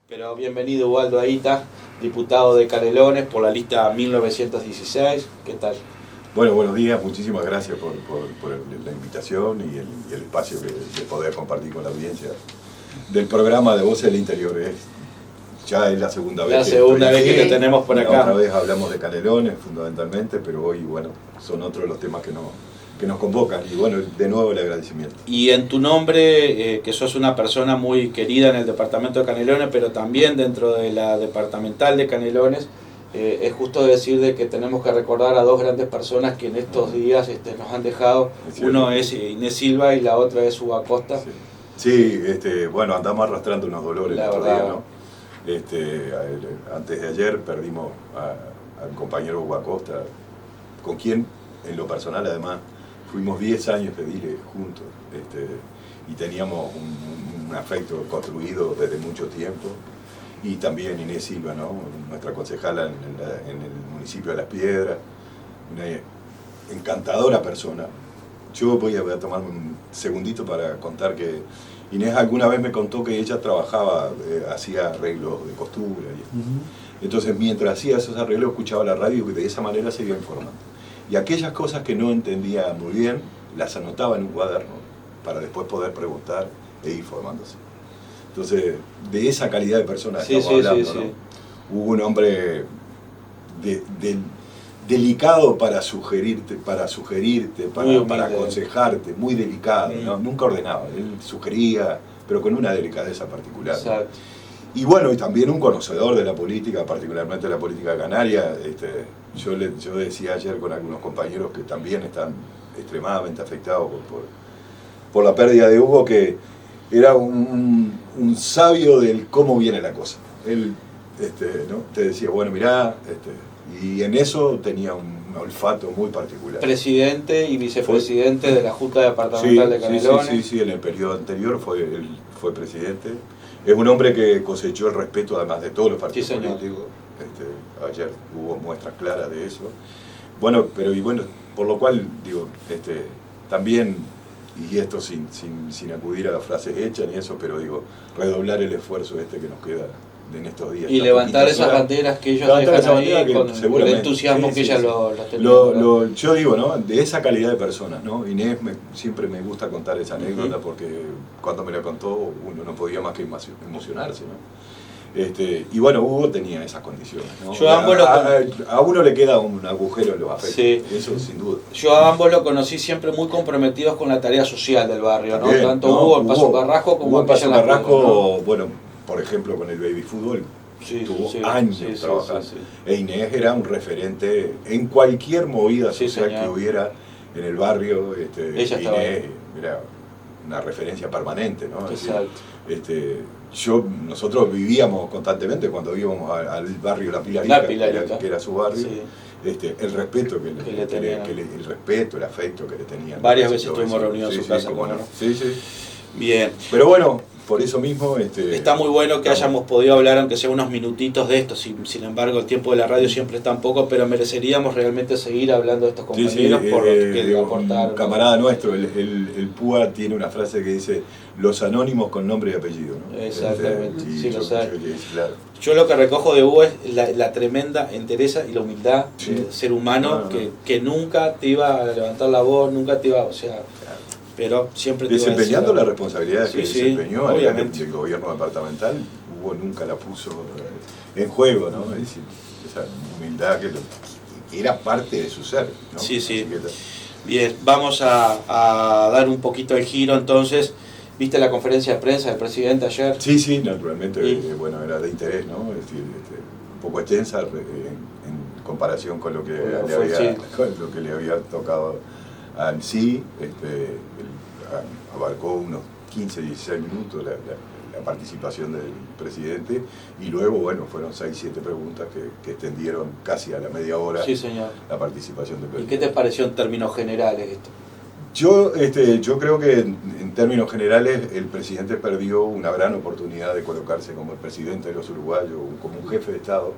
Pero bienvenido Waldo Aita, diputado de Canelones por la lista 1916. ¿Qué tal? Bueno, buenos días, muchísimas gracias por la invitación y el espacio de poder compartir con la audiencia del programa de Voces del Interior. Ya es la segunda vez que te tenemos por acá. Otra vez hablamos de Canelones fundamentalmente, pero hoy, bueno, son otros los temas que nos convocan. Y bueno, de nuevo el agradecimiento. Y en tu nombre, que sos una persona muy querida en el departamento de Canelones, pero también dentro de la departamental de Canelones, es justo decir de que tenemos que recordar a dos grandes personas que en estos días nos han dejado. Uno es Inés Silva y la otra es Hugo Acosta. Sí, bueno, andamos arrastrando unos dolores la el otro verdad. día, ¿no? Antes de ayer perdimos al compañero Hugo Acosta, con quien, en lo personal además, fuimos 10 años de edile juntos, y teníamos un afecto construido desde mucho tiempo. Y también Inés Silva, ¿no? Nuestra concejala en el municipio de Las Piedras, una encantadora persona. Yo voy a tomarme un segundito para contar que Inés alguna vez me contó que ella trabajaba, hacía arreglos de costura. Entonces, mientras hacía esos arreglos, escuchaba la radio y de esa manera se iba informando. Y aquellas cosas que no entendía muy bien, las anotaba en un cuaderno para después poder preguntar e ir formándose. Entonces, de esa calidad de persona estamos hablando, ¿no? Hubo un hombre delicado para sugerirte, para aconsejarte, muy delicado, ¿no? Nunca ordenaba, él sugería, pero con una delicadeza particular. Exacto. Y bueno, y también un conocedor de la política, particularmente de la política canaria. Yo decía ayer con algunos compañeros que también están extremadamente afectados por la pérdida de Hugo, que era un sabio del cómo viene la cosa. Él ¿no? Te decía, bueno, mirá, y en eso tenía un olfato muy particular. Presidente y vicepresidente de la Junta Departamental de Canelones. Sí, en el periodo anterior él fue presidente. Es un hombre que cosechó el respeto además de todos los partidos políticos. Ayer hubo muestras claras de eso. Bueno, por lo cual, digo, también, y esto sin acudir a las frases hechas ni eso, pero digo, redoblar el esfuerzo que nos queda en estos días. Y levantar esas banderas que ellos dejan ahí con el entusiasmo que ella las tenía. Yo digo, ¿no? De esa calidad de personas, ¿no? Inés siempre me gusta contar esa anécdota porque cuando me la contó uno no podía más que emocionarse, ¿no? Y bueno, Hugo tenía esas condiciones, ¿no? A uno le queda un agujero en los afectos, eso sin duda. Yo a ambos lo conocí siempre muy comprometidos con la tarea social del barrio, ¿no? Tanto Hugo en Paso Carrasco como en Paso Carrasco, ¿no? Bueno, por ejemplo con el baby fútbol, tuvo años trabajando. E Inés era un referente en cualquier movida social que hubiera en el barrio. Ella estaba Inés era una referencia permanente, ¿no? Exacto. Nosotros vivíamos constantemente cuando íbamos al barrio La Pilarica, que era su barrio. El respeto el respeto, el afecto que le tenían. Varias veces estuvimos reunidos en su casa. Bien. Pero bueno, por eso mismo... Está muy bueno que hayamos podido hablar, aunque sea unos minutitos de esto. Sin embargo, el tiempo de la radio siempre es tan poco, pero mereceríamos realmente seguir hablando de estos compañeros por lo que aportaron. Un camarada nuestro, el Púa, tiene una frase que dice: los anónimos con nombre y apellido, ¿no? Exactamente, lo sabe. Claro. Yo lo que recojo de Hugo es la tremenda entereza y la humildad del ser humano, que nunca te iba a levantar la voz, nunca te iba, pero siempre desempeñando la responsabilidad que desempeñó obviamente. El gobierno departamental, Hugo nunca la puso en juego, ¿no? Es decir, esa humildad que era parte de su ser, ¿no? Bien, vamos a dar un poquito el giro entonces. ¿Viste la conferencia de prensa del presidente ayer? Sí, naturalmente, bueno, era de interés, ¿no? Es decir, un poco extensa en comparación con lo que le había tocado al sí. Abarcó unos 15, 16 minutos la participación del presidente, y luego, bueno, fueron 6, 7 preguntas que extendieron casi a la media hora la participación del presidente. ¿Y qué te pareció en términos generales esto? Yo creo que en términos generales el presidente perdió una gran oportunidad de colocarse como el presidente de los uruguayos, como un jefe de Estado,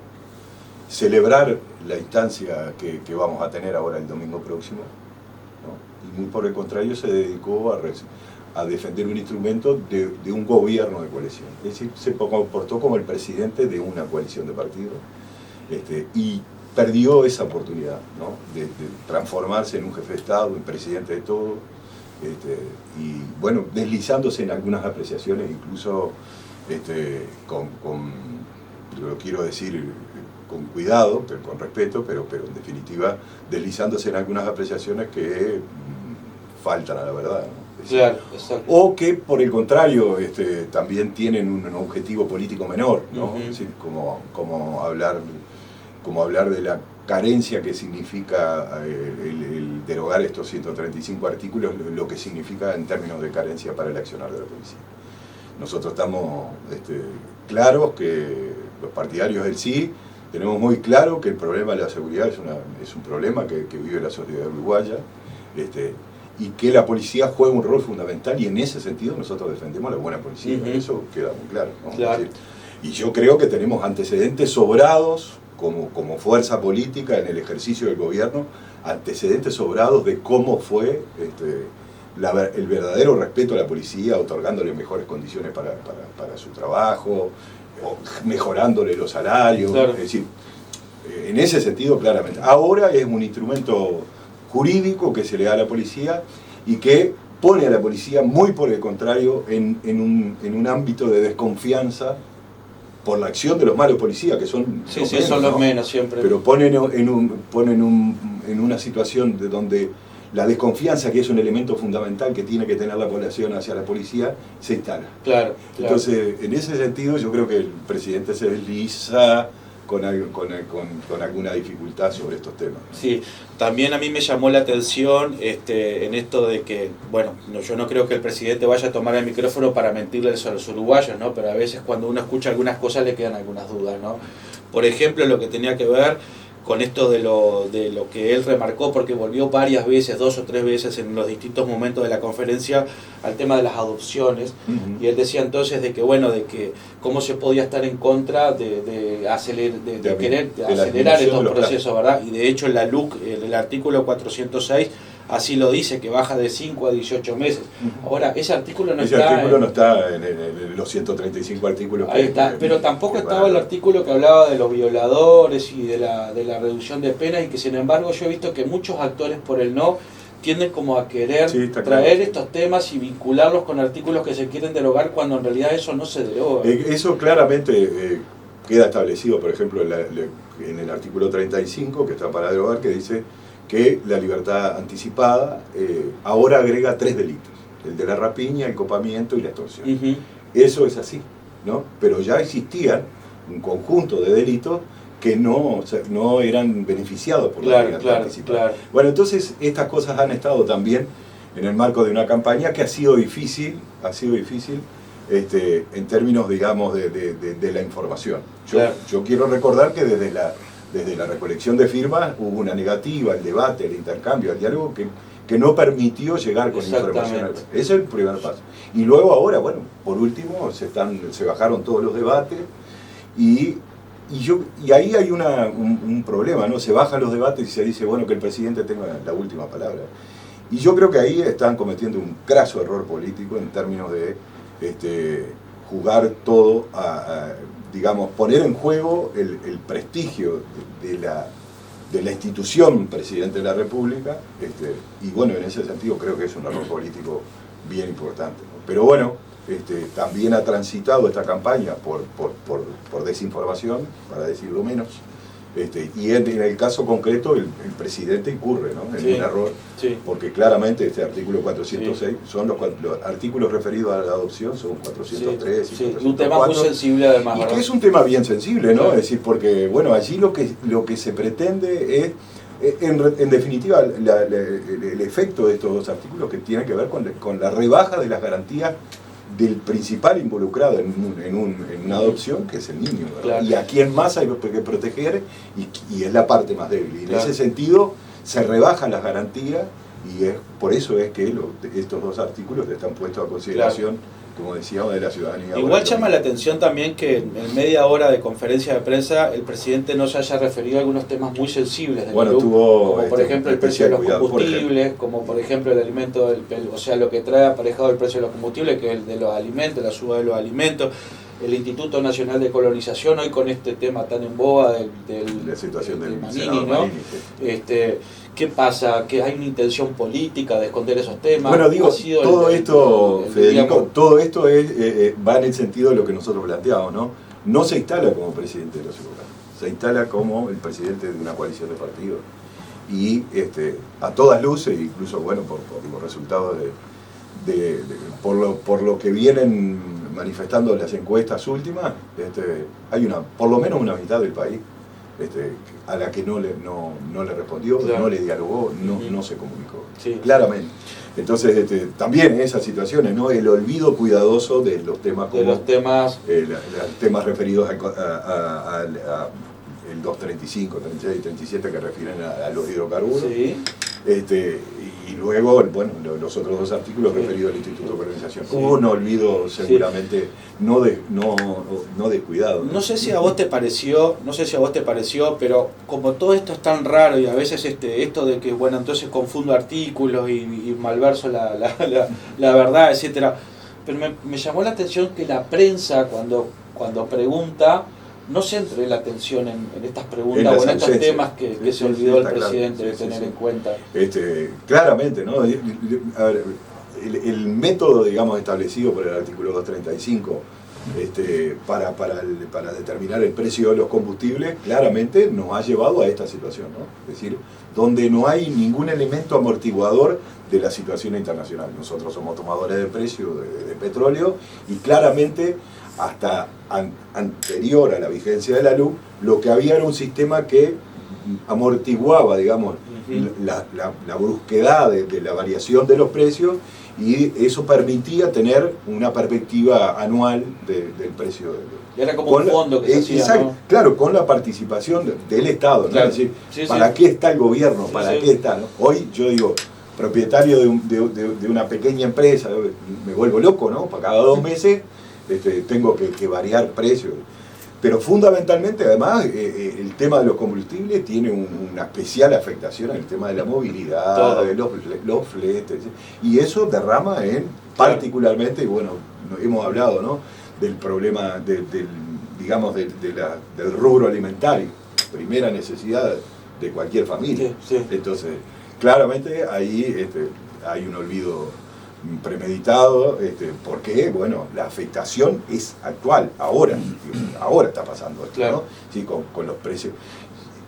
celebrar la instancia que vamos a tener ahora el domingo próximo, ¿no? Y muy por el contrario se dedicó a defender un instrumento de un gobierno de coalición. Es decir, se comportó como el presidente de una coalición de partidos y perdió esa oportunidad, ¿no? de transformarse en un jefe de Estado, en presidente de todo, y bueno, deslizándose en algunas apreciaciones, incluso lo quiero decir con cuidado, pero con respeto, pero en definitiva deslizándose en algunas apreciaciones que faltan a la verdad, ¿no? Claro, exacto. O que por el contrario también tienen un objetivo político menor, ¿no? Es decir, como hablar de la carencia que significa el derogar estos 135 artículos, lo que significa en términos de carencia para el accionar de la policía. Nosotros estamos claros que los partidarios del sí tenemos muy claro que el problema de la seguridad es un problema que vive la sociedad uruguaya, y que la policía juega un rol fundamental, y en ese sentido nosotros defendemos la buena policía. Eso queda muy claro, ¿no? Claro. Y yo creo que tenemos antecedentes sobrados como fuerza política en el ejercicio del gobierno, antecedentes sobrados de cómo fue el verdadero respeto a la policía, otorgándole mejores condiciones para su trabajo, mejorándole los salarios. Claro. Es decir, en ese sentido claramente. Ahora es un instrumento jurídico que se le da a la policía y que pone a la policía, muy por el contrario, en un ámbito de desconfianza por la acción de los malos policías, que son sí, los menos, son los, ¿no?, menos siempre. Pero ponen en una situación de donde la desconfianza, que es un elemento fundamental que tiene que tener la población hacia la policía, se instala. Claro. Entonces, en ese sentido, yo creo que el presidente se desliza con alguna dificultad sobre estos temas, ¿no? Sí, también a mí me llamó la atención en esto de que, bueno, yo no creo que el presidente vaya a tomar el micrófono para mentirles a los uruguayos, ¿no? Pero a veces cuando uno escucha algunas cosas le quedan algunas dudas, ¿no? Por ejemplo, lo que tenía que ver con esto de lo que él remarcó, porque volvió varias veces, 2 o 3 veces en los distintos momentos de la conferencia, al tema de las adopciones. Y él decía entonces de que, bueno, de que cómo se podía estar en contra de querer acelerar estos procesos, ¿verdad? Y de hecho en la LUC, el artículo 406, así lo dice, que baja de 5 a 18 meses. Ahora, ese artículo no está en los 135 artículos. Ahí está, pero tampoco estaba el artículo que hablaba de los violadores y de la reducción de penas, y que sin embargo yo he visto que muchos actores por el no tienden como a querer traer estos temas y vincularlos con artículos que se quieren derogar, cuando en realidad eso no se deroga. Eso claramente queda establecido, por ejemplo, en el artículo 35, que está para derogar, que dice que la libertad anticipada ahora agrega 3 delitos: el de la rapiña, el copamiento y la extorsión. Eso es así, ¿no? Pero ya existían un conjunto de delitos que no eran beneficiados por la libertad anticipada. Bueno, entonces estas cosas han estado también en el marco de una campaña que ha sido difícil en términos, digamos, de la información. Yo quiero recordar que desde la recolección de firmas hubo una negativa al debate, al intercambio, al diálogo, que no permitió llegar con información. Ese es el primer paso. Y luego ahora, bueno, por último, se bajaron todos los debates y ahí hay un problema, ¿no? Se bajan los debates y se dice, bueno, que el presidente tenga la última palabra. Y yo creo que ahí están cometiendo un craso error político en términos de jugar todo digamos, poner en juego el prestigio de la institución presidente de la República, y bueno, en ese sentido creo que es un error político bien importante, ¿no? Pero bueno, también ha transitado esta campaña por desinformación, para decirlo menos, y en el caso concreto el presidente incurre, ¿no?, en un error, porque claramente este artículo 406 son los artículos referidos a la adopción, son 403 y 404, un tema muy sensible además, y que es un tema bien sensible, ¿no? Es decir, porque bueno, allí lo que se pretende es, en definitiva, el efecto de estos 2 artículos, que tiene que ver con la rebaja de las garantías del principal involucrado en una adopción, que es el niño, ¿verdad? Y a quien más hay que proteger, y es la parte más débil. Y en ese sentido se rebajan las garantías, y por eso es que estos 2 artículos están puestos a consideración como decíamos, de la ciudadanía. Igual llama la atención también que en media hora de conferencia de prensa el presidente no se haya referido a algunos temas muy sensibles del bueno, grupo, tuvo como por ejemplo el precio de los cuidado, combustibles, como por ejemplo el alimento, o sea, lo que trae aparejado el precio de los combustibles, que es el de los alimentos, la suba de los alimentos. El Instituto Nacional de Colonización, hoy con este tema tan en boga la situación del Manini, ¿no? ¿Qué pasa? ¿Que hay una intención política de esconder esos temas? Bueno, digo, todo esto, Federico, todo esto va en el sentido de lo que nosotros planteamos, ¿no? No se instala como presidente de la ciudad, se instala como el presidente de una coalición de partidos. Y a todas luces, incluso bueno, por los resultados por lo que vienen manifestando las encuestas últimas, hay por lo menos una mitad del país a la que no le respondió, claro, no le dialogó, no se comunicó, sí, claramente. Entonces también esas situaciones, ¿no? El olvido cuidadoso de los temas como los temas referidos a el 235, 36 y 37 que refieren a los hidrocarburos. Sí. Y luego, bueno, los otros dos artículos referidos al Instituto de Colonización. Sí. Hubo un olvido seguramente, sí, no descuidado. No sé si a vos te pareció, pero como todo esto es tan raro y a veces esto de que, bueno, entonces confundo artículos y malverso la verdad, etcétera. Pero me llamó la atención que la prensa cuando pregunta no centre la atención en estas preguntas o en estos temas que se olvidó el presidente de tener en cuenta. Claramente, ¿no? A ver, el método, digamos, establecido por el artículo 235 para determinar el precio de los combustibles, claramente nos ha llevado a esta situación, ¿no? Es decir, donde no hay ningún elemento amortiguador de la situación internacional. Nosotros somos tomadores de precio de petróleo y claramente hasta anterior a la vigencia de la LUC, lo que había era un sistema que amortiguaba, digamos, la brusquedad de la variación de los precios, y eso permitía tener una perspectiva anual del precio. Era como un fondo que se hacía, exacto, ¿no? Claro, con la participación del Estado, ¿no? Claro. Es decir, sí, ¿para qué está el gobierno? Sí, ¿Para qué está? ¿No? Hoy yo digo, propietario de una pequeña empresa, me vuelvo loco, ¿no? Para cada 2 meses tengo que variar precios. Pero fundamentalmente, además, el tema de los combustibles tiene una especial afectación en el tema de la movilidad, de los fletes, y eso derrama particularmente, y bueno, hemos hablado, ¿no?, del problema del rubro alimentario, primera necesidad de cualquier familia. Sí. Entonces, claramente ahí hay un olvido premeditado, porque bueno, la afectación es actual, ahora está pasando esto, claro, ¿no? Sí, con los precios.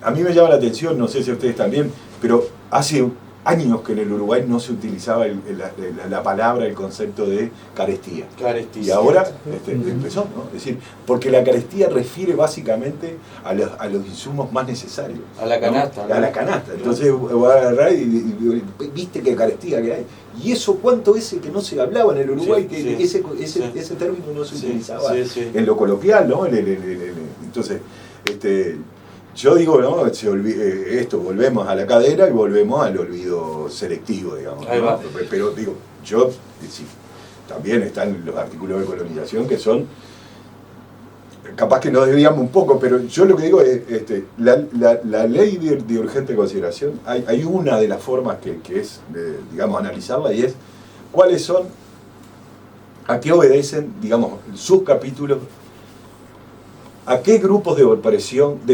A mí me llama la atención, no sé si a ustedes también, pero hace años que en el Uruguay no se utilizaba la palabra, el concepto de carestía. Y ahora empezó, ¿no? Es decir, porque la carestía refiere básicamente a los insumos más necesarios. A la canasta, ¿no? A la canasta. Entonces voy a agarrar y viste qué carestía que hay. Y eso, ¿cuánto es que no se hablaba en el Uruguay? Ese término no se utilizaba en lo coloquial, ¿no? Entonces, yo digo, ¿no? Volvemos a la cadena y volvemos al olvido selectivo, digamos, ¿no? Pero digo, también están los artículos de colonización que son, capaz que nos desviamos un poco, pero yo lo que digo es, la ley de urgente consideración, hay una de las formas que es, digamos, analizarla, y es cuáles son, a qué obedecen, digamos, sus capítulos, ¿a qué grupos de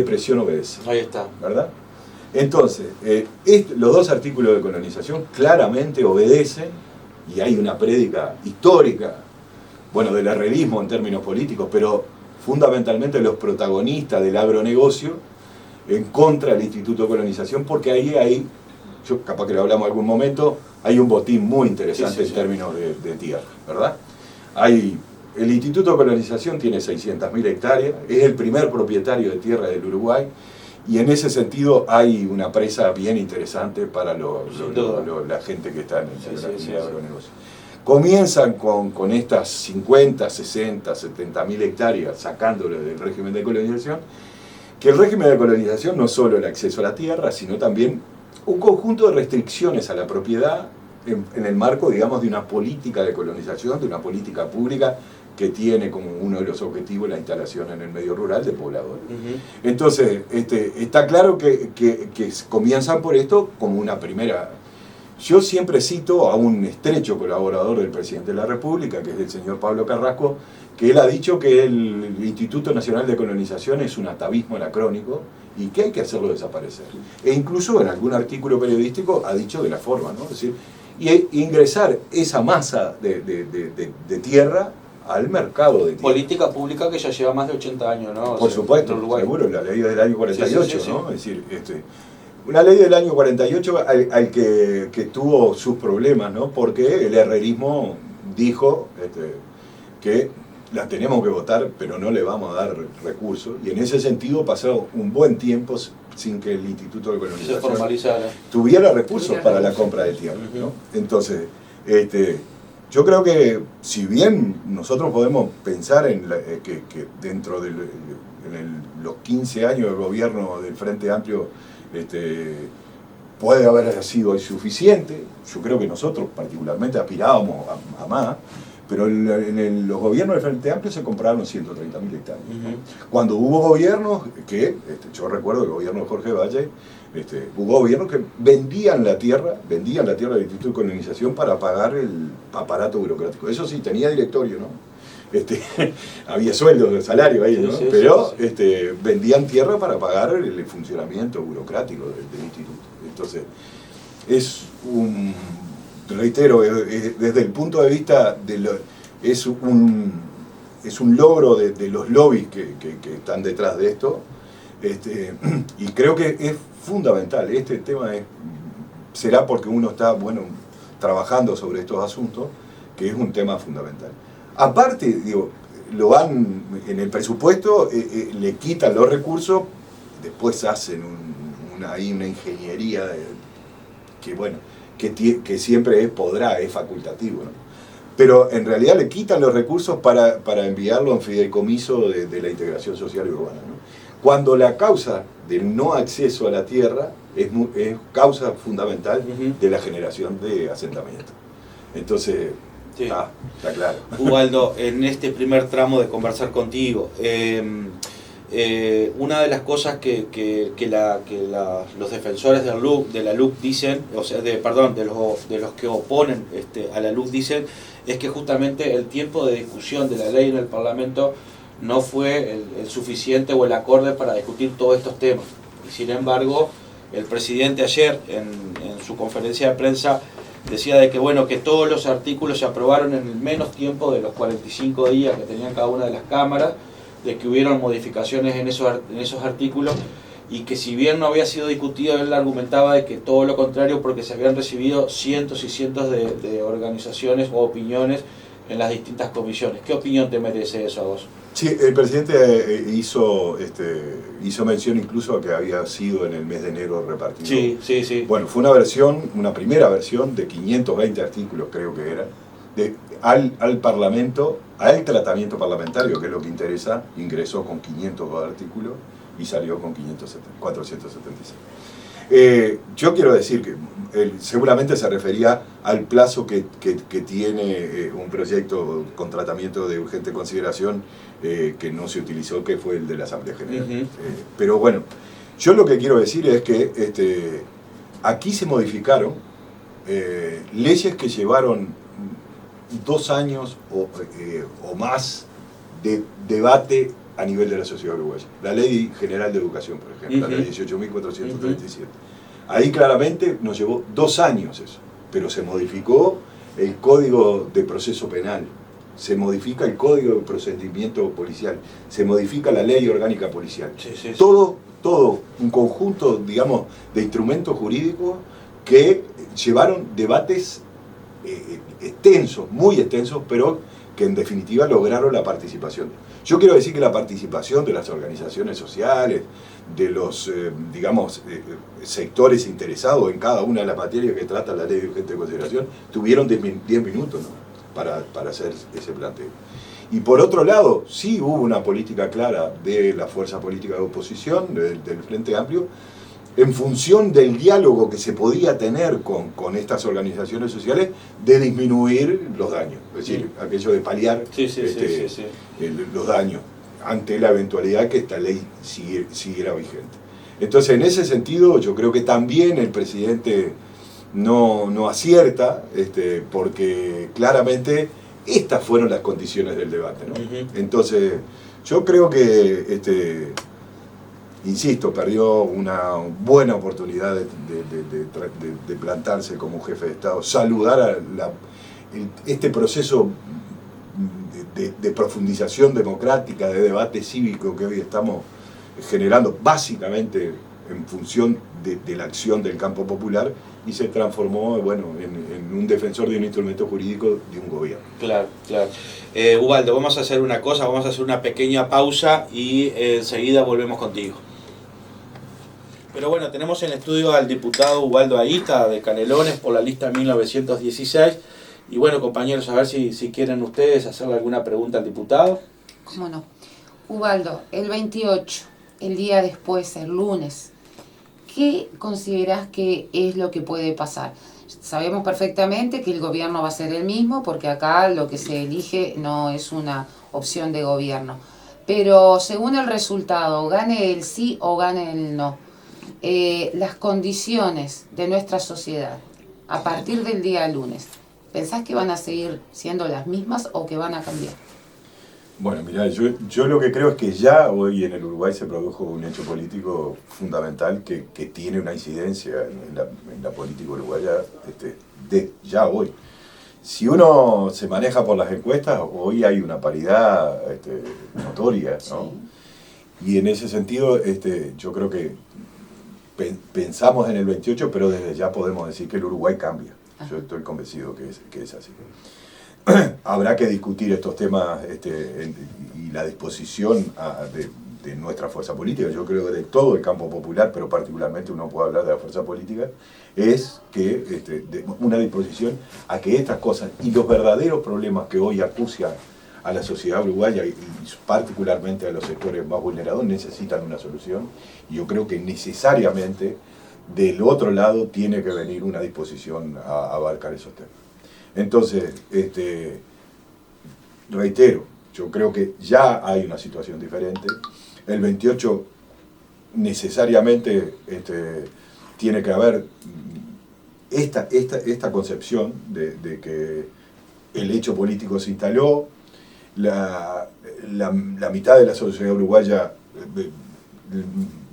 presión obedecen? Ahí está. ¿Verdad? Entonces, los dos artículos de colonización claramente obedecen, y hay una prédica histórica, bueno, del herrerismo en términos políticos, pero fundamentalmente los protagonistas del agronegocio en contra del Instituto de Colonización, porque ahí yo capaz que lo hablamos en algún momento, hay un botín muy interesante en términos de tierra, ¿verdad? El Instituto de Colonización tiene 600.000 hectáreas, es el primer propietario de tierra del Uruguay, y en ese sentido hay una presa bien interesante para la gente que está en el agronegocio. Comienzan con estas 50, 60, 70.000 hectáreas sacándole del régimen de colonización, que el régimen de colonización no solo el acceso a la tierra, sino también un conjunto de restricciones a la propiedad en el marco, digamos, de una política de colonización, de una política pública que tiene como uno de los objetivos la instalación en el medio rural de pobladores. Entonces, está claro que comienzan por esto como una primera. Yo siempre cito a un estrecho colaborador del presidente de la República, que es el señor Pablo Carrasco, que él ha dicho que el Instituto Nacional de Colonización es un atavismo anacrónico y que hay que hacerlo desaparecer. E incluso en algún artículo periodístico ha dicho de la forma, ¿no? Es decir, y ingresar esa masa de tierra al mercado de tierra. Política pública que ya lleva más de 80 años, ¿no? Por supuesto, seguro, la ley del año 48, sí. ¿No? Es decir, una ley del año 48 al que tuvo sus problemas, ¿no? Porque el herrerismo dijo que la tenemos que votar, pero no le vamos a dar recursos. Y en ese sentido pasó un buen tiempo sin que el Instituto de Colonización tuviera recursos para la compra de tierra, ¿no? Entonces, yo creo que si bien nosotros podemos pensar en que dentro de los 15 años del gobierno del Frente Amplio puede haber sido insuficiente, yo creo que nosotros particularmente aspirábamos a más, pero en los gobiernos del Frente Amplio se compraron 130.000 hectáreas. Cuando hubo gobiernos que, yo recuerdo el gobierno de Jorge Valle, hubo gobiernos que vendían la tierra del Instituto de Colonización para pagar el aparato burocrático. Eso sí, tenía directorio, ¿no? Había sueldos de salario ahí, ¿no? Sí, pero sí. Vendían tierra para pagar el funcionamiento burocrático del instituto. Entonces, reitero, desde el punto de vista es un logro de los lobbies que están detrás de esto, y creo que es fundamental. Este tema será porque uno está trabajando sobre estos asuntos, que es un tema fundamental. Aparte, digo, en el presupuesto le quitan los recursos, después hacen una ingeniería que siempre es facultativo, ¿no? Pero en realidad le quitan los recursos para enviarlo a un fideicomiso de la integración social y urbana, ¿no? Cuando la causa del no acceso a la tierra es causa fundamental de la generación de asentamientos. Entonces, sí. Está claro. Ubaldo, en este primer tramo de conversar contigo, una de las cosas que los defensores de la LUC dicen, o sea, de los que oponen a la LUC dicen, es que justamente el tiempo de discusión de la ley en el Parlamento no fue el suficiente o el acorde para discutir todos estos temas. Y sin embargo, el presidente ayer en su conferencia de prensa decía de que todos los artículos se aprobaron en el menos tiempo de los 45 días que tenían cada una de las cámaras, de que hubieron modificaciones en esos artículos, y que si bien no había sido discutido, él argumentaba de que todo lo contrario, porque se habían recibido cientos y cientos de organizaciones o opiniones en las distintas comisiones. ¿Qué opinión te merece eso a vos? Sí, el presidente hizo mención incluso a que había sido en el mes de enero repartido. Sí. Bueno, fue una primera versión de 520 artículos, creo que era, al Parlamento, al tratamiento parlamentario, que es lo que interesa. Ingresó con 502 artículos y salió con 476. Yo quiero decir que seguramente se refería al plazo que tiene un proyecto con tratamiento de urgente consideración que no se utilizó, que fue el de la Asamblea General. Pero bueno, yo lo que quiero decir es que aquí se modificaron leyes que llevaron 2 años o más de debate a nivel de la sociedad uruguaya. La Ley General de Educación, por ejemplo, la Ley 18.437. Ahí claramente nos llevó 2 años eso, pero se modificó el Código de Proceso Penal, se modifica el Código de Procedimiento Policial, se modifica la Ley Orgánica Policial. Sí. Todo un conjunto, digamos, de instrumentos jurídicos que llevaron debates extensos, muy extensos, pero que en definitiva lograron la participación. Yo quiero decir que la participación de las organizaciones sociales, de los, sectores interesados en cada una de las materias que trata la ley de urgente consideración, tuvieron 10 minutos, ¿no?, para hacer ese planteo. Y por otro lado, sí hubo una política clara de la fuerza política de oposición, del Frente Amplio, en función del diálogo que se podía tener con estas organizaciones sociales, de disminuir los daños, es decir, aquello de paliar los daños ante la eventualidad que esta ley siguiera vigente. Entonces, en ese sentido, yo creo que también el presidente no acierta, porque claramente estas fueron las condiciones del debate, ¿no? Entonces, yo creo que, insisto, perdió una buena oportunidad de plantarse como jefe de Estado, saludar a este proceso de profundización democrática, de debate cívico que hoy estamos generando, básicamente en función de la acción del campo popular, y se transformó, bueno, en un defensor de un instrumento jurídico de un gobierno. Claro, claro. Ubaldo, vamos a hacer una cosa, vamos a hacer una pequeña pausa y enseguida volvemos contigo. Pero bueno, tenemos en el estudio al diputado Ubaldo Aíta de Canelones por la lista 1916. Y bueno, compañeros, a ver si quieren ustedes hacerle alguna pregunta al diputado. ¿Cómo no? Ubaldo, el 28, el día después, el lunes, ¿qué considerás que es lo que puede pasar? Sabemos perfectamente que el gobierno va a ser el mismo, porque acá lo que se elige no es una opción de gobierno. Pero según el resultado, gane el sí o gane el no, las condiciones de nuestra sociedad a partir del día lunes, ¿pensás que van a seguir siendo las mismas o que van a cambiar? Bueno, mirá, yo lo que creo es que ya hoy en el Uruguay se produjo un hecho político fundamental que tiene una incidencia en la política uruguaya ya hoy. Si uno se maneja por las encuestas, hoy hay una paridad notoria, ¿no? Sí. Y en ese sentido, yo creo que pensamos en el 28, pero desde ya podemos decir que el Uruguay cambia. Ajá. Yo estoy convencido que es así. Habrá que discutir estos temas y la disposición de nuestra fuerza política. Yo creo que de todo el campo popular, pero particularmente uno puede hablar de la fuerza política, es que de una disposición a que estas cosas y los verdaderos problemas que hoy acucian a la sociedad uruguaya y particularmente a los sectores más vulnerados necesitan una solución. Y yo creo que necesariamente del otro lado tiene que venir una disposición a abarcar esos temas. Entonces, reitero, yo creo que ya hay una situación diferente. El 28 necesariamente tiene que haber esta concepción de que el hecho político se instaló, la mitad de la sociedad uruguaya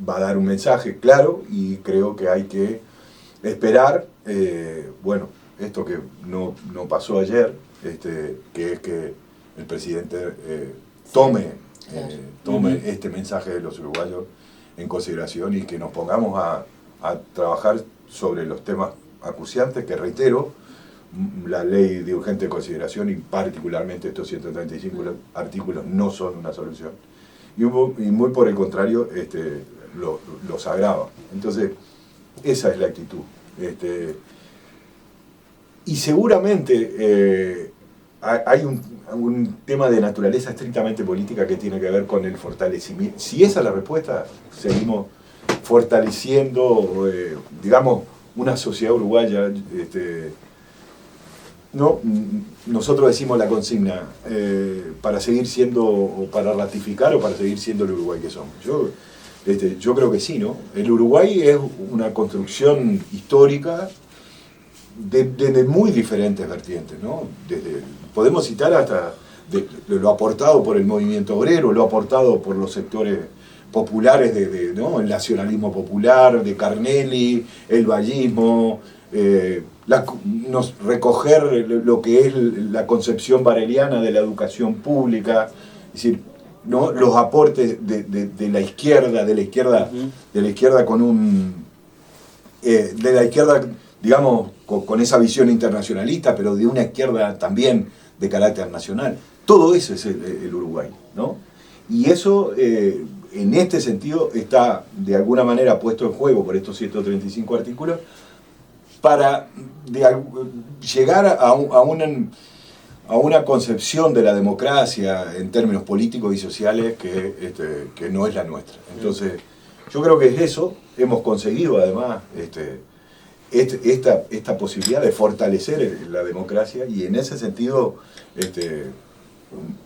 va a dar un mensaje claro, y creo que hay que esperar, bueno, esto que no pasó ayer, que es que el presidente tome este mensaje de los uruguayos en consideración, y que nos pongamos a trabajar sobre los temas acuciantes, que reitero, la ley de urgente consideración y particularmente estos 135 artículos no son una solución, y muy por el contrario los agrava. Entonces, esa es la actitud. Y seguramente hay un tema de naturaleza estrictamente política que tiene que ver con el fortalecimiento. Si esa es la respuesta, seguimos fortaleciendo, digamos, una sociedad uruguaya. Nosotros decimos la consigna para seguir siendo, o para ratificar, o para seguir siendo el Uruguay que somos. Yo creo que sí, ¿no? El Uruguay es una construcción histórica de muy diferentes vertientes, ¿no? Podemos citar hasta lo aportado por el movimiento obrero, lo aportado por los sectores populares, ¿no? El nacionalismo popular, de Carnelli, el vallismo, recoger lo que es la concepción bareliana de la educación pública, es decir, ¿no? Los aportes de la izquierda, digamos, con esa visión internacionalista, pero de una izquierda también de carácter nacional. Todo eso es el Uruguay, ¿no? Y eso, en este sentido, está de alguna manera puesto en juego por estos 135 artículos para llegar a una concepción de la democracia en términos políticos y sociales que no es la nuestra. Entonces, Yo creo que es eso, hemos conseguido además esta posibilidad de fortalecer la democracia, y en ese sentido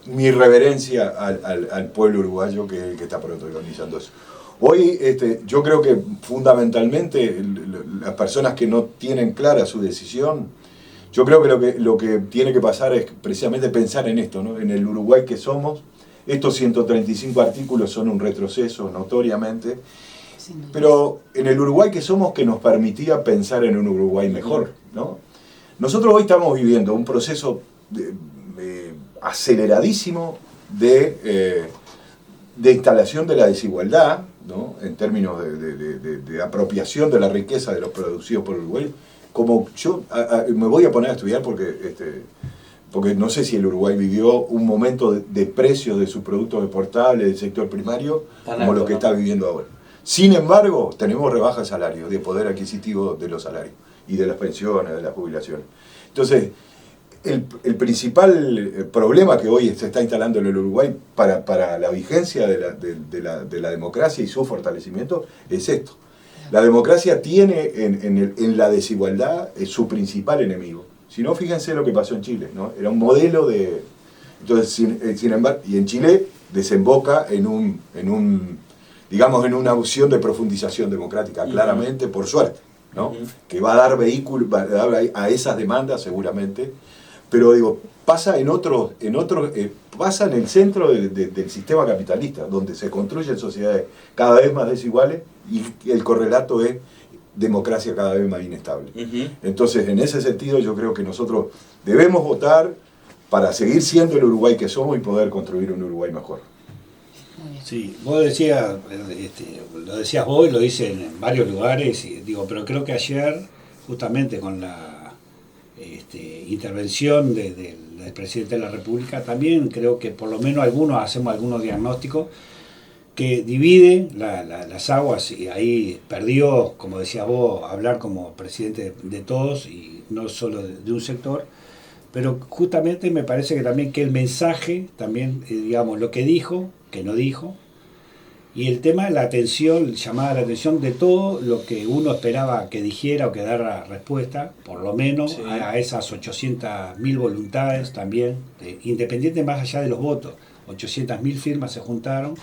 mi reverencia al pueblo uruguayo que está protagonizando eso. Hoy yo creo que fundamentalmente las personas que no tienen clara su decisión, yo creo que lo que tiene que pasar es precisamente pensar en esto, ¿no? En el Uruguay que somos. Estos 135 artículos son un retroceso notoriamente, pero en el Uruguay que somos, que nos permitía pensar en un Uruguay mejor, ¿no? Nosotros hoy estamos viviendo un proceso aceleradísimo de instalación de la desigualdad, ¿no? En términos de apropiación de la riqueza de los producidos por Uruguay. Como yo me voy a poner a estudiar porque no sé si el Uruguay vivió un momento de precios de sus productos exportables del sector primario como lo que está viviendo ahora. Sin embargo, tenemos rebajas de salario, de poder adquisitivo de los salarios y de las pensiones, de las jubilaciones. Entonces, el principal problema que hoy se está instalando en el Uruguay para la vigencia de la democracia y su fortalecimiento es esto. La democracia tiene en la desigualdad su principal enemigo. Si no, fíjense lo que pasó en Chile, ¿no? Era un modelo de... Entonces, sin embargo, y en Chile desemboca en una opción de profundización democrática, claramente, por suerte, ¿no? Que va a dar vehículo, va a dar a esas demandas seguramente, pero digo, pasa pasa en el centro del sistema capitalista, donde se construyen sociedades cada vez más desiguales y el correlato es democracia cada vez más inestable. Entonces, en ese sentido, yo creo que nosotros debemos votar para seguir siendo el Uruguay que somos y poder construir un Uruguay mejor. Sí, vos decías, lo decías vos y lo dicen en varios lugares, pero creo que ayer, justamente con la intervención del presidente de la República, también creo que por lo menos hacemos algunos diagnósticos que divide las aguas, y ahí perdió, como decías vos, hablar como presidente de todos y no solo de un sector, pero justamente me parece que también que el mensaje, también digamos, lo que dijo, que no dijo, y el tema de la atención, llamada la atención de todo lo que uno esperaba que dijera o que dara respuesta, por lo menos sí, a esas 800.000 voluntades también, independiente más allá de los votos, 800.000 firmas se juntaron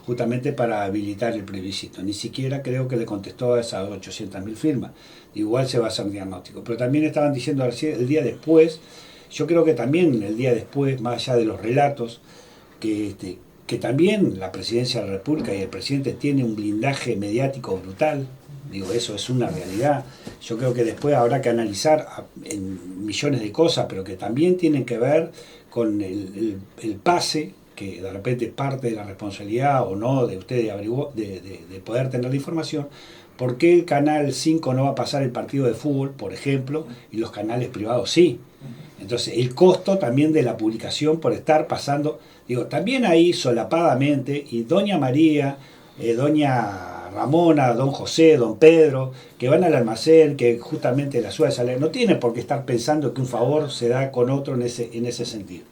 justamente para habilitar el plebiscito. Ni siquiera creo que le contestó a esas 800.000 firmas. Igual se va a hacer un diagnóstico. Pero también estaban diciendo el día después, yo creo que también el día después, más allá de los relatos, que también la presidencia de la República y el presidente tiene un blindaje mediático brutal. Digo, eso es una realidad. Yo creo que después habrá que analizar en millones de cosas, pero que también tienen que ver con el pase, que de repente parte de la responsabilidad o no de ustedes de poder tener la información. ¿Por qué el Canal 5 no va a pasar el partido de fútbol, por ejemplo, y los canales privados sí? Entonces, el costo también de la publicación por estar pasando, también ahí solapadamente, y doña María, doña Ramona, don José, don Pedro, que van al almacén, que justamente la suya de salario, no tienen por qué estar pensando que un favor se da con otro en ese sentido.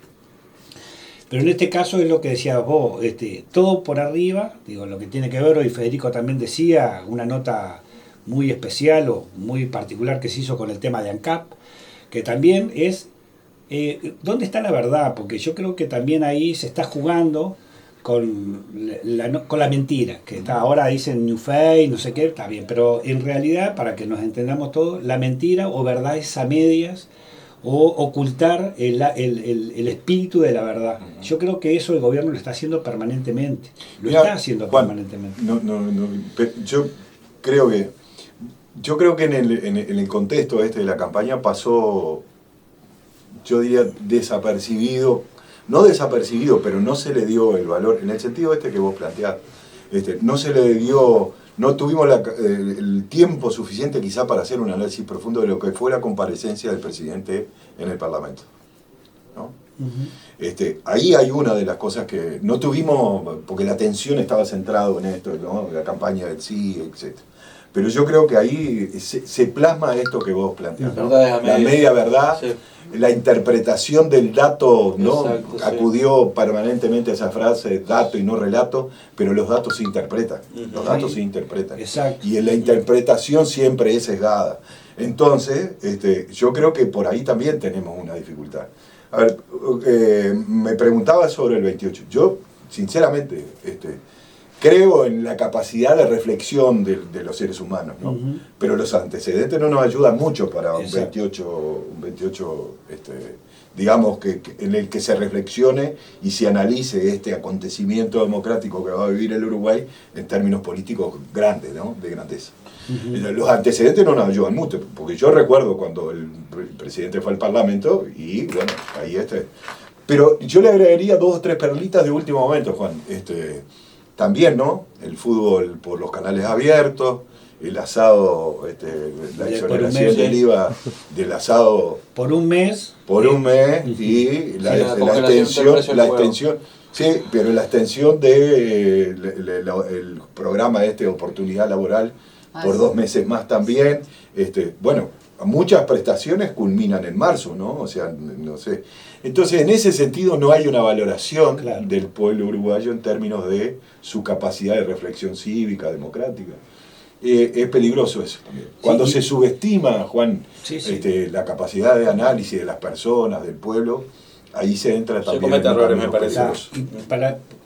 Pero en este caso es lo que decías vos, todo por arriba, lo que tiene que ver, hoy Federico también decía, una nota muy especial o muy particular que se hizo con el tema de ANCAP, que también es, ¿dónde está la verdad? Porque yo creo que también ahí se está jugando con la mentira, que ahora dicen New Face, no sé qué, está bien, pero en realidad, para que nos entendamos todos, la mentira o verdad es a medias, o ocultar el espíritu de la verdad. Yo creo que eso el gobierno lo está haciendo permanentemente. Está haciendo permanentemente. Yo creo que en el contexto de la campaña pasó, yo diría, desapercibido, no desapercibido, pero no se le dio el valor, en el sentido que vos planteás, no se le dio... No tuvimos el tiempo suficiente quizá para hacer un análisis profundo de lo que fue la comparecencia del presidente en el Parlamento, ¿no? Ahí hay una de las cosas que no tuvimos, porque la atención estaba centrada en esto, ¿no? La campaña del sí, etc. Pero yo creo que ahí se plasma esto que vos planteás, ¿no? Verdades a La medias. media verdad, Sí. la interpretación del dato, ¿no? Exacto, sí. Acudió permanentemente a esa frase, dato y no relato, pero los datos se interpretan, los datos se interpretan. Exacto. Y la interpretación siempre es sesgada. Entonces, yo creo que por ahí también tenemos una dificultad. A ver, me preguntaba sobre el 28. Yo, sinceramente, creo en la capacidad de reflexión de los seres humanos, ¿no? Ujú. Pero los antecedentes no nos ayudan mucho para un Exacto. 28 digamos, en el que se reflexione y se analice este acontecimiento democrático que va a vivir el Uruguay en términos políticos grandes, ¿no? De grandeza. Los antecedentes no nos ayudan mucho, porque yo recuerdo cuando el presidente fue al Parlamento y, bueno, ahí Pero yo le agregaría 2 o 3 perlitas de último momento, Juan. También, ¿no? El fútbol por los canales abiertos, el asado, la Por un exoneración mes, del IVA del asado Por un mes. por un mes y la extensión, sí, pero la extensión de el programa oportunidad laboral por 2 meses más también. Bueno, muchas prestaciones culminan en marzo, ¿no? O sea, no sé. Entonces, en ese sentido no hay una valoración del pueblo uruguayo en términos de su capacidad de reflexión cívica, democrática. Es peligroso eso también. Cuando se subestima, Juan, la capacidad de análisis de las personas, del pueblo, ahí se entra también. Se cometen errores, me parece. Y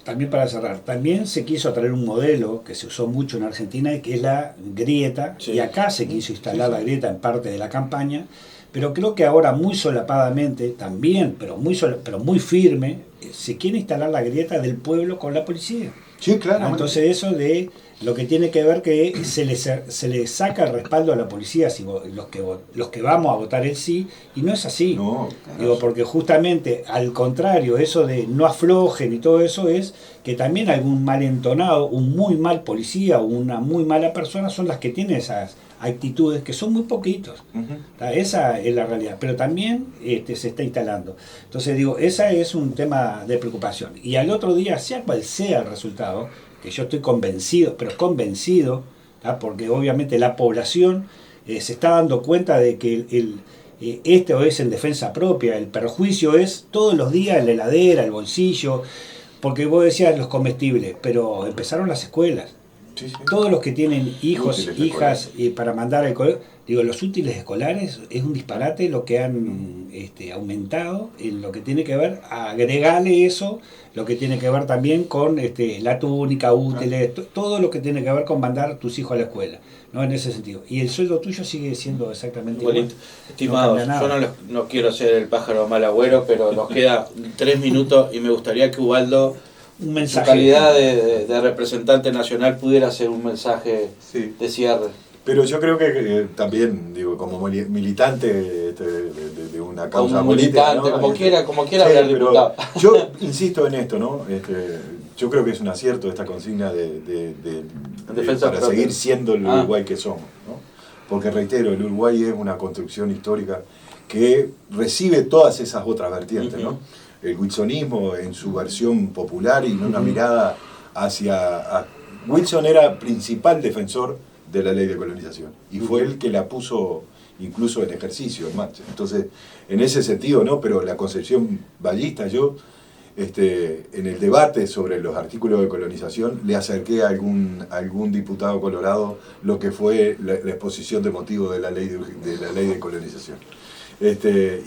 también para cerrar, también se quiso traer un modelo que se usó mucho en Argentina, que es la grieta, y acá se quiso instalar la grieta en parte de la campaña, pero creo que ahora muy solapadamente también, pero muy firme, se quiere instalar la grieta del pueblo con la policía. Sí, claro. Entonces eso de lo que tiene que ver que se le saca el respaldo a la policía si los que vamos a votar el sí, y no es así. No, Digo, porque justamente al contrario, eso de no aflojen y todo eso es que también algún malentonado, un muy mal policía o una muy mala persona son las que tienen esas actitudes que son muy poquitos. Esa es la realidad, pero también se está instalando. Entonces digo, esa es un tema de preocupación. Y al otro día, sea cual sea el resultado, que yo estoy convencido, porque obviamente la población se está dando cuenta de que esto es en defensa propia, el perjuicio es todos los días en la heladera, el bolsillo, porque vos decías los comestibles, pero empezaron las escuelas. Sí, sí. Todos los que tienen hijos, Útiles hijas para mandar al colegio, digo, los útiles escolares es un disparate lo que han aumentado en lo que tiene que ver, agregarle eso, lo que tiene que ver también con la túnica, útiles, todo lo que tiene que ver con mandar tus hijos a la escuela, ¿no? En ese sentido. Y el sueldo tuyo sigue siendo exactamente igual. Estimados, yo no quiero ser el pájaro mal agüero, pero nos queda 3 minutos y me gustaría que Ubaldo, Un mensaje. su calidad de representante nacional, pudiera hacer un mensaje de cierre. Pero yo creo que también, digo, como militante de una causa Como política, militante, ¿no? como quiera hablar pero diputado. yo insisto en esto, ¿no? Yo creo que es un acierto esta consigna para propia. seguir siendo el Uruguay que somos, ¿no? Porque reitero, el Uruguay es una construcción histórica que recibe todas esas otras vertientes, ¿no? El wilsonismo en su versión popular y una mirada hacia... Wilson era principal defensor de la ley de colonización y fue el que la puso incluso en ejercicio, en marcha. Entonces, en ese sentido, ¿no? Pero la concepción ballista, yo en el debate sobre los artículos de colonización le acerqué a algún diputado colorado lo que fue la exposición de motivos de la ley de colonización.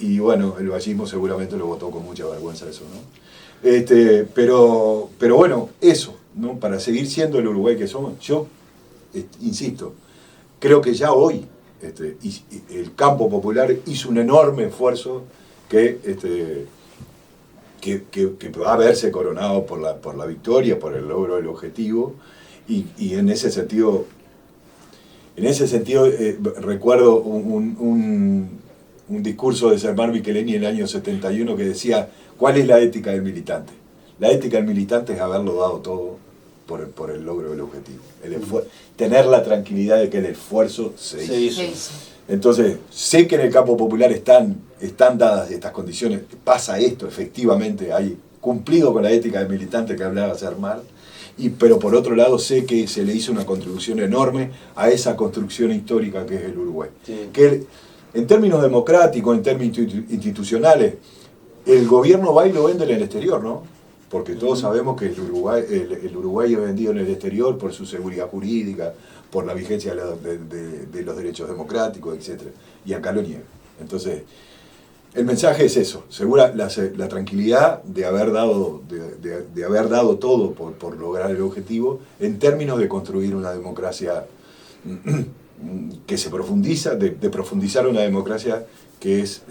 Y bueno, el vallismo seguramente lo votó con mucha vergüenza eso, ¿no? Pero bueno, eso, ¿no? Para seguir siendo el Uruguay que somos, yo insisto, creo que ya hoy el campo popular hizo un enorme esfuerzo que va a verse coronado por la victoria, por el logro del objetivo, y en ese sentido recuerdo un discurso de Germán Micheleni en el año 71 que decía, ¿cuál es la ética del militante? La ética del militante es haberlo dado todo por el logro del objetivo. Tener la tranquilidad de que el esfuerzo se hizo. Entonces, sé que en el campo popular están dadas estas condiciones, pasa esto, efectivamente, hay cumplido con la ética del militante que hablaba Germán, pero por otro lado sé que se le hizo una contribución enorme a esa construcción histórica que es el Uruguay. Sí. Que en términos democráticos, en términos institucionales, el gobierno va y lo vende en el exterior, ¿no? Porque todos sabemos que el Uruguay es vendido en el exterior por su seguridad jurídica, por la vigencia de los derechos democráticos, etc. Y acá lo niega. Entonces, el mensaje es eso, la tranquilidad de haber dado todo por lograr el objetivo en términos de construir una democracia que se profundiza, de profundizar una democracia que es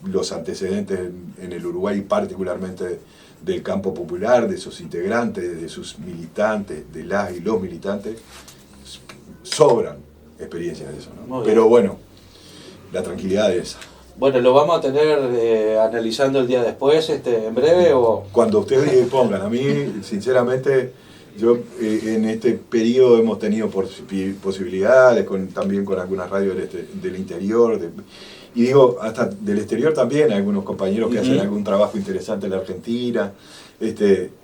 los antecedentes en el Uruguay, particularmente del campo popular, de sus integrantes, de sus militantes, de las y los militantes, sobran experiencias de eso, ¿no? Pero bueno, la tranquilidad es esa. Bueno, ¿lo vamos a tener analizando el día después, en breve? O cuando ustedes dispongan. A mí, sinceramente, yo en este periodo hemos tenido posibilidades, también con algunas radios del interior, y digo, hasta del exterior también, hay algunos compañeros que hacen algún trabajo interesante en la Argentina,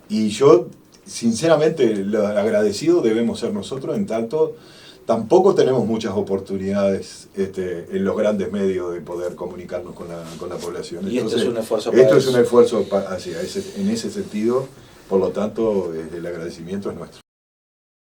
y yo, sinceramente, lo agradecido debemos ser nosotros, en tanto tampoco tenemos muchas oportunidades en los grandes medios de poder comunicarnos con la población. Y entonces, esto es un esfuerzo esto es un esfuerzo en ese sentido, por lo tanto, el agradecimiento es nuestro.